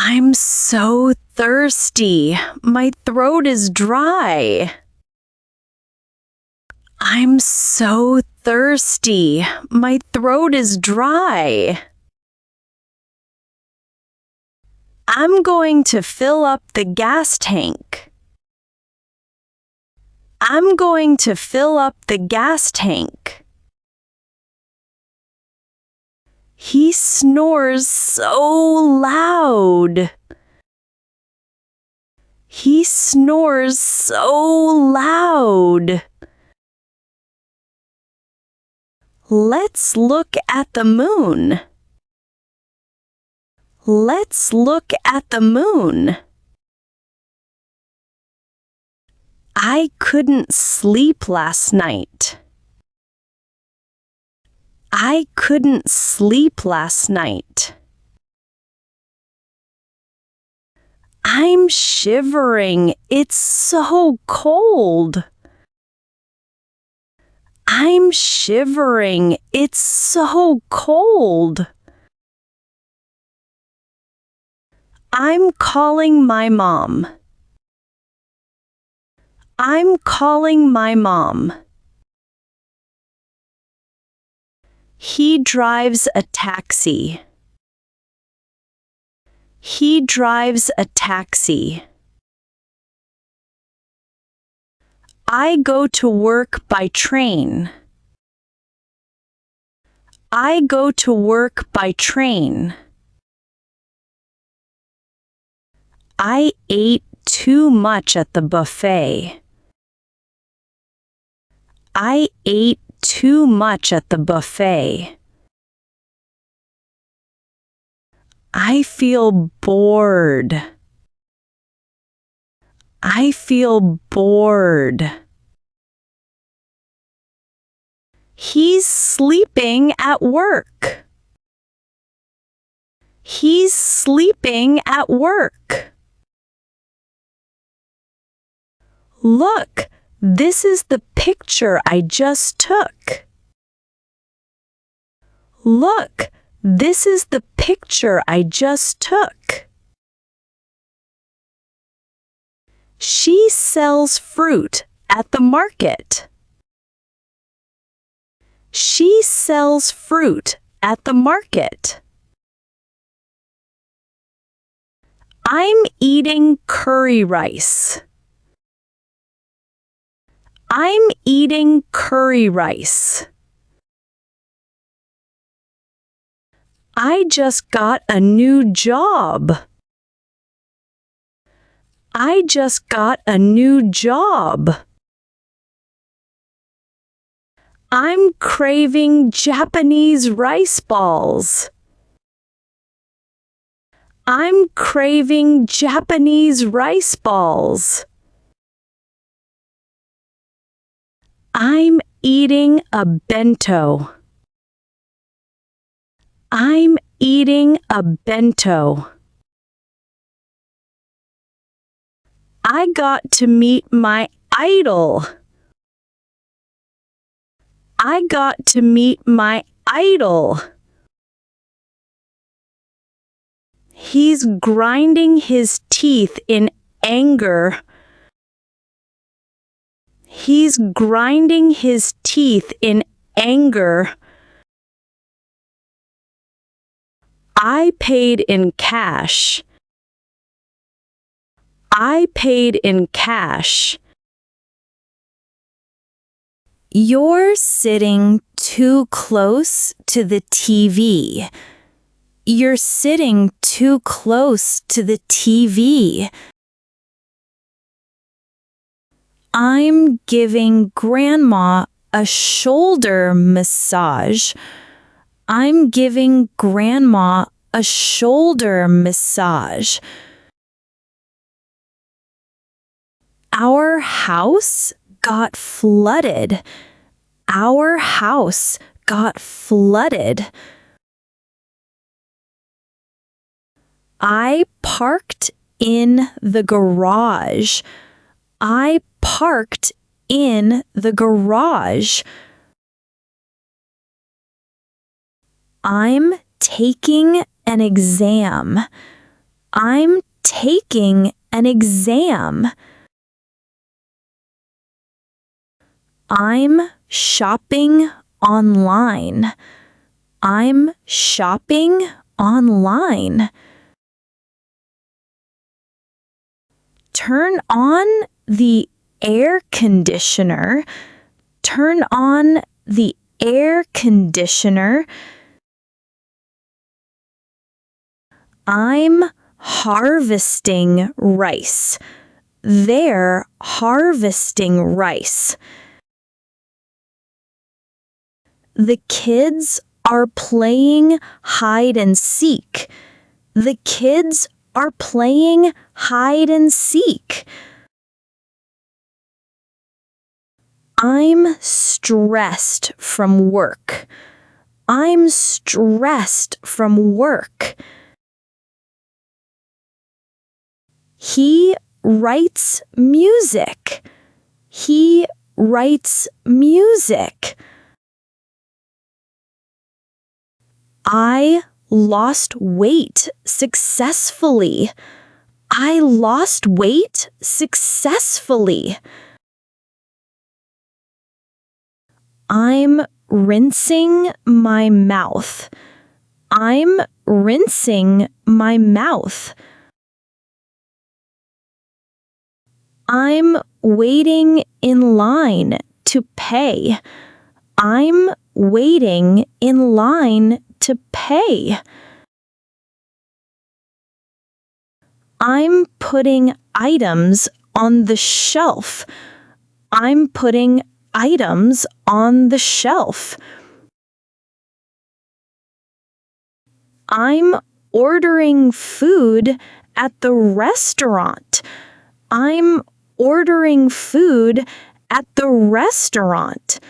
I'm so thirsty. My throat is dry. I'm so thirsty. My throat is dry. I'm going to fill up the gas tank. I'm going to fill up the gas tank. He snores so loud. He snores so loud. Let's look at the moon. Let's look at the moon. I couldn't sleep last night. I couldn't sleep last night. I'm shivering. It's so cold. I'm shivering. It's so cold. I'm calling my mom. I'm calling my mom. He drives a taxi. He drives a taxi. I go to work by train. I go to work by train. I ate too much at the buffet. I ate too much at the buffet. I feel bored. I feel bored. He's sleeping at work. He's sleeping at work. Look, this is the picture I just took. Look, this is the picture I just took. She sells fruit at the market. She sells fruit at the market. I'm eating curry rice. I'm eating curry rice. I just got a new job. I just got a new job. I'm craving Japanese rice balls. I'm craving Japanese rice balls. I'm eating a bento. I'm eating a bento. I got to meet my idol. I got to meet my idol. He's grinding his teeth in anger. He's grinding his teeth in anger. I paid in cash. I paid in cash. You're sitting too close to the TV. You're sitting too close to the TV. I'm giving Grandma a shoulder massage. I'm giving Grandma a shoulder massage. Our house got flooded. Our house got flooded. I parked in the garage. I parked in the garage. I'm taking an exam. I'm taking an exam. I'm shopping online. I'm shopping online. Turn on the air conditioner. Turn on the air conditioner. I'm harvesting rice. They're harvesting rice. The kids are playing hide and seek. The kids are playing hide and seek. I'm stressed from work. I'm stressed from work. He writes music. He writes music. I lost weight successfully. I lost weight successfully. I'm rinsing my mouth. I'm rinsing my mouth. I'm waiting in line to pay. I'm waiting in line to pay. I'm putting items on the shelf. I'm putting items on the shelf. I'm ordering food at the restaurant. I'm ordering food at the restaurant.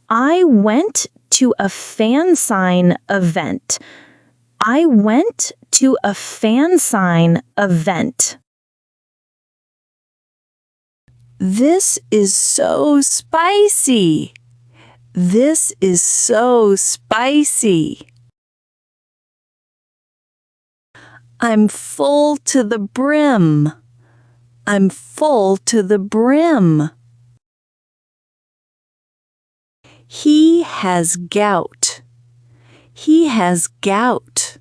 I went to a fan sign event. I went to a fan sign event. This is so spicy. This is so spicy. I'm full to the brim. I'm full to the brim. He has gout. He has gout.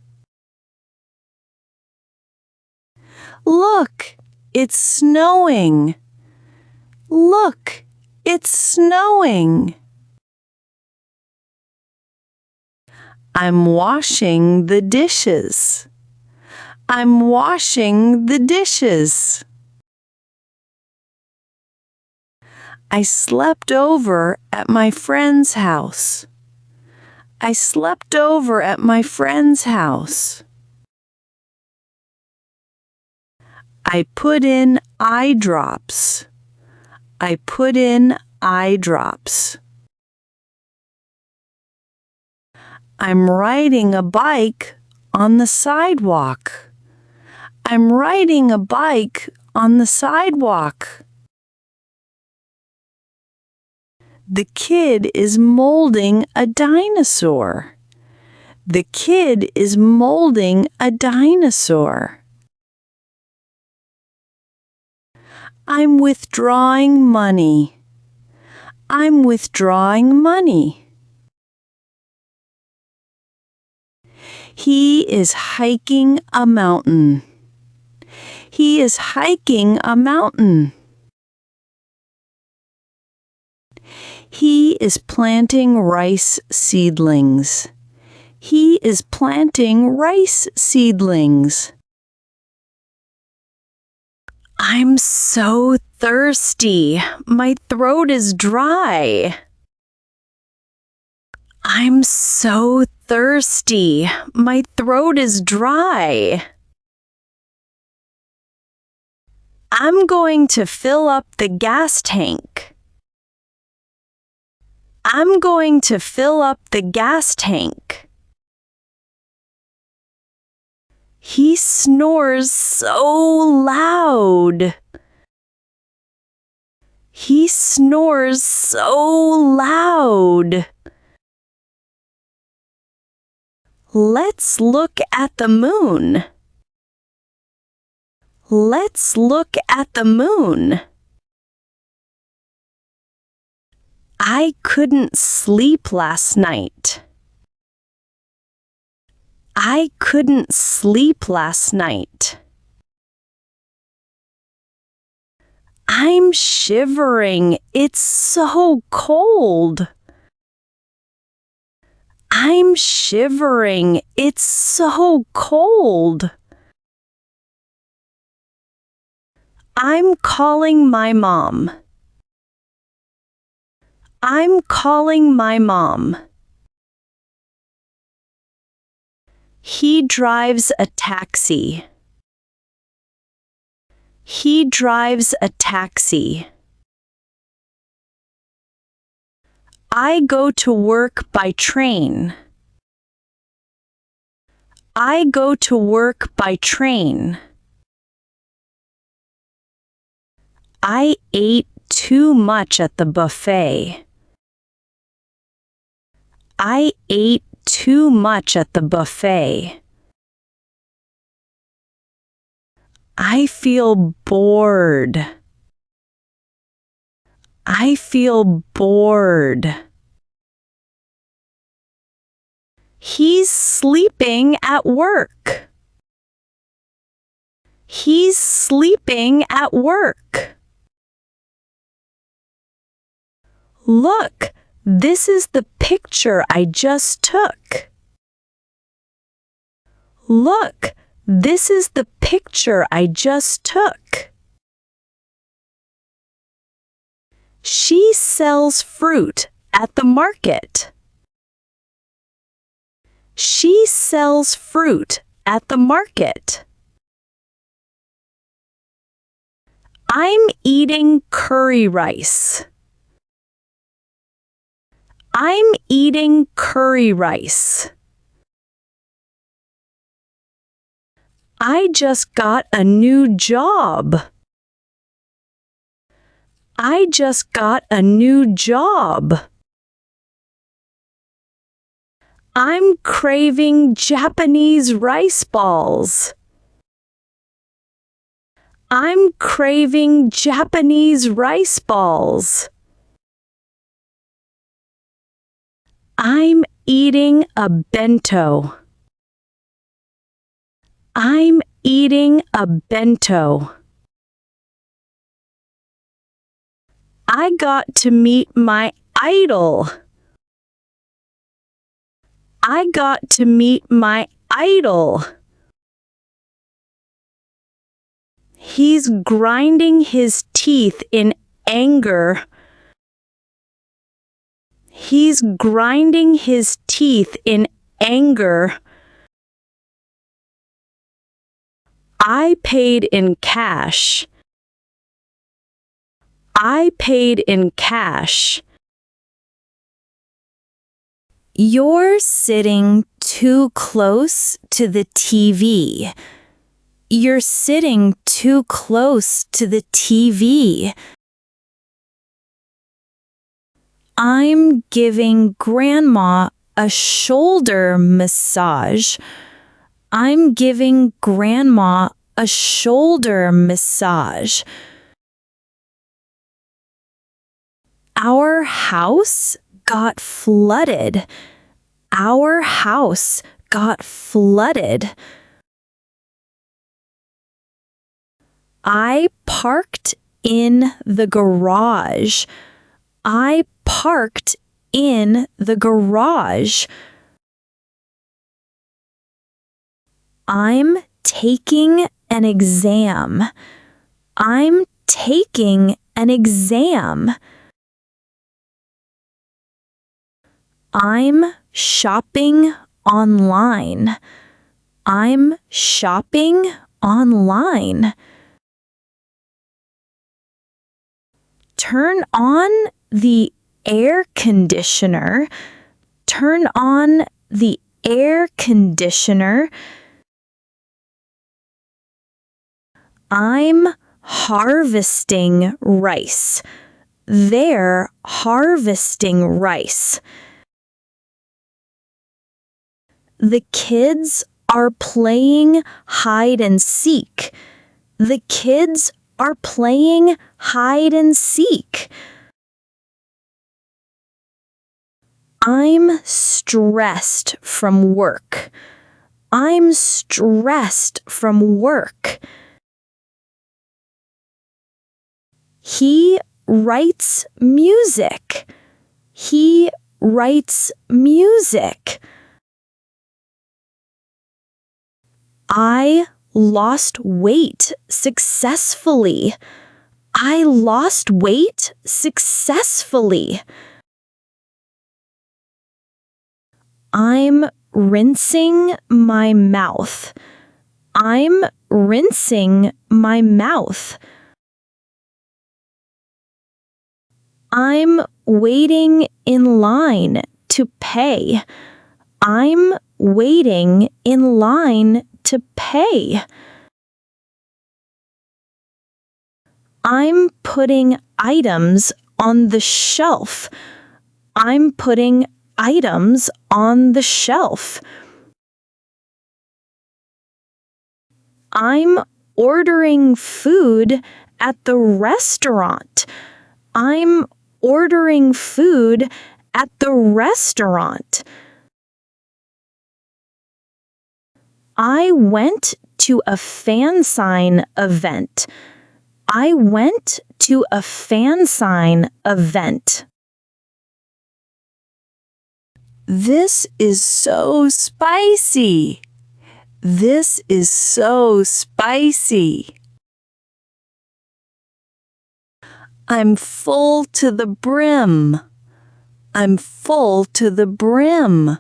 Look, it's snowing. Look, it's snowing. I'm washing the dishes. I'm washing the dishes. I slept over at my friend's house. I slept over at my friend's house. I put in eye drops. I put in eye drops. I'm riding a bike on the sidewalk. I'm riding a bike on the sidewalk. The kid is molding a dinosaur. The kid is molding a dinosaur. I'm withdrawing money. I'm withdrawing money. He is hiking a mountain. He is hiking a mountain. He is planting rice seedlings. He is planting rice seedlings. I'm so thirsty. My throat is dry. I'm so thirsty. My throat is dry. I'm going to fill up the gas tank. I'm going to fill up the gas tank. He snores so loud. He snores so loud. Let's look at the moon. Let's look at the moon. I couldn't sleep last night. I couldn't sleep last night. I'm shivering. It's so cold. I'm shivering. It's so cold. I'm calling my mom. I'm calling my mom. He drives a taxi. He drives a taxi. I go to work by train. I go to work by train. I ate too much at the buffet. I ate too much at the buffet. I feel bored. I feel bored. He's sleeping at work. He's sleeping at work. Look, this is the picture I just took. Look, this is the picture I just took. She sells fruit at the market. She sells fruit at the market. I'm eating curry rice. I'm eating curry rice. I just got a new job. I just got a new job. I'm craving Japanese rice balls. I'm craving Japanese rice balls. I'm eating a bento. I'm eating a bento. I got to meet my idol. I got to meet my idol. He's grinding his teeth in anger. He's grinding his teeth in anger. I paid in cash. I paid in cash. You're sitting too close to the TV. You're sitting too close to the TV. I'm giving Grandma a shoulder massage. I'm giving Grandma a shoulder massage. Our house got flooded. Our house got flooded. I parked in the garage. I parked in the garage. I'm taking an exam. I'm taking an exam. I'm shopping online. I'm shopping online. Turn on the air conditioner. Turn on the air conditioner. I'm harvesting rice. They're harvesting rice. The kids are playing hide and seek. The kids are playing hide and seek. I'm stressed from work. I'm stressed from work. He writes music. He writes music. I lost weight successfully. I lost weight successfully. I'm rinsing my mouth. I'm rinsing my mouth. I'm waiting in line to pay. I'm waiting in line to pay. I'm putting items on the shelf. I'm putting items on the shelf. I'm ordering food at the restaurant. I'm ordering food at the restaurant. I went to a fan sign event. I went to a fan sign event. This is so spicy. This is so spicy. I'm full to the brim. I'm full to the brim.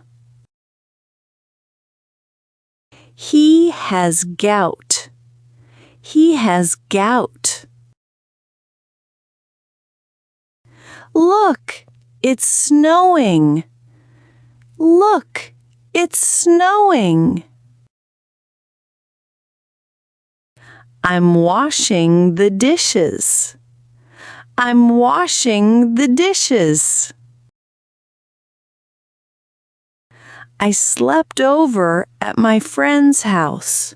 He has gout. He has gout. Look, it's snowing. Look, it's snowing. I'm washing the dishes. I'm washing the dishes. I slept over at my friend's house.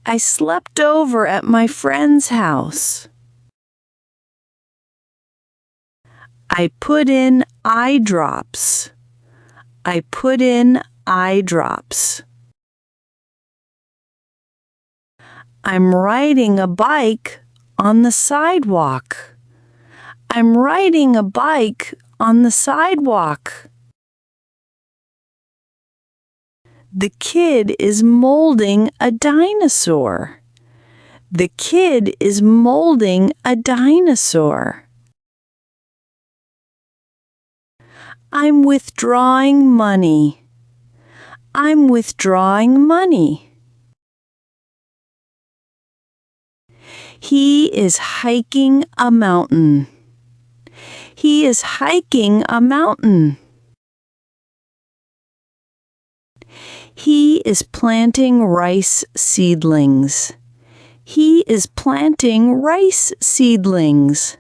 I slept over at my friend's house. I put in eye drops. I put in eye drops. I'm riding a bike on the sidewalk. I'm riding a bike on the sidewalk. The kid is molding a dinosaur. The kid is molding a dinosaur. I'm withdrawing money. I'm withdrawing money. He is hiking a mountain. He is hiking a mountain. He is planting rice seedlings. He is planting rice seedlings.